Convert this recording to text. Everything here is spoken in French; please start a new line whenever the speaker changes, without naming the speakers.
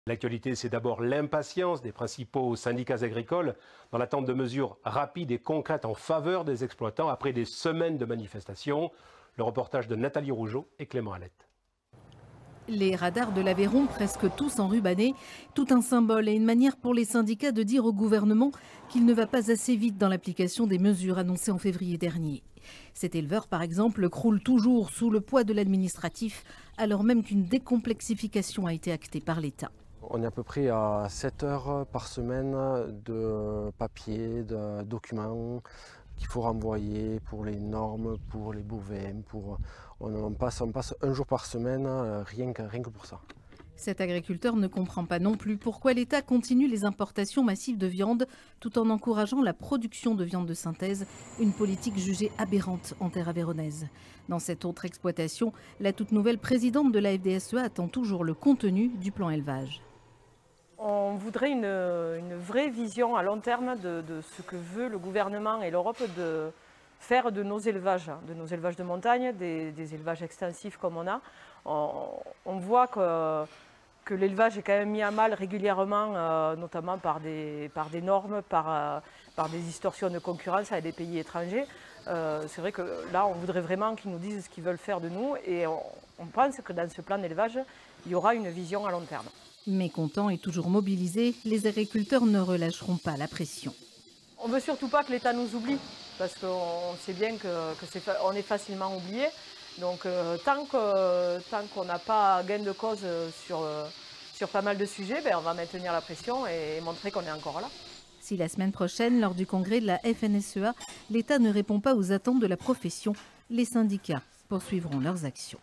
L'actualité, c'est d'abord l'impatience des principaux syndicats agricoles dans l'attente de mesures rapides et concrètes en faveur des exploitants après des semaines de manifestations. Le reportage de Nathalie Rougeau et Clément Alette.
Les radars de l'Aveyron, presque tous enrubannés, tout un symbole et une manière pour les syndicats de dire au gouvernement qu'il ne va pas assez vite dans l'application des mesures annoncées en février dernier. Cet éleveur, par exemple, croule toujours sous le poids de l'administratif, alors même qu'une décomplexification a été actée par l'État.
On est à peu près à 7 heures par semaine de papier, de documents qu'il faut renvoyer pour les normes, pour les bovins. On passe un jour par semaine, rien que pour ça.
Cet agriculteur ne comprend pas non plus pourquoi l'État continue les importations massives de viande tout en encourageant la production de viande de synthèse, une politique jugée aberrante en terre aveyronnaise. Dans cette autre exploitation, la toute nouvelle présidente de la FDSEA attend toujours le contenu du plan élevage.
On voudrait une vraie vision à long terme de ce que veut le gouvernement et l'Europe de faire de nos élevages de montagne, des élevages extensifs comme on a. On voit que l'élevage est quand même mis à mal régulièrement, notamment par des normes, par des distorsions de concurrence avec des pays étrangers. C'est vrai que là, on voudrait vraiment qu'ils nous disent ce qu'ils veulent faire de nous et on pense que dans ce plan d'élevage, il y aura une vision à long terme.
Mécontents et toujours mobilisés, les agriculteurs ne relâcheront pas la pression.
On ne veut surtout pas que l'État nous oublie, parce qu'on sait bien qu'on est facilement oublié. Donc tant qu'on n'a pas gain de cause sur pas mal de sujets, on va maintenir la pression et montrer qu'on est encore là.
Si la semaine prochaine, lors du congrès de la FNSEA, l'État ne répond pas aux attentes de la profession, les syndicats poursuivront leurs actions.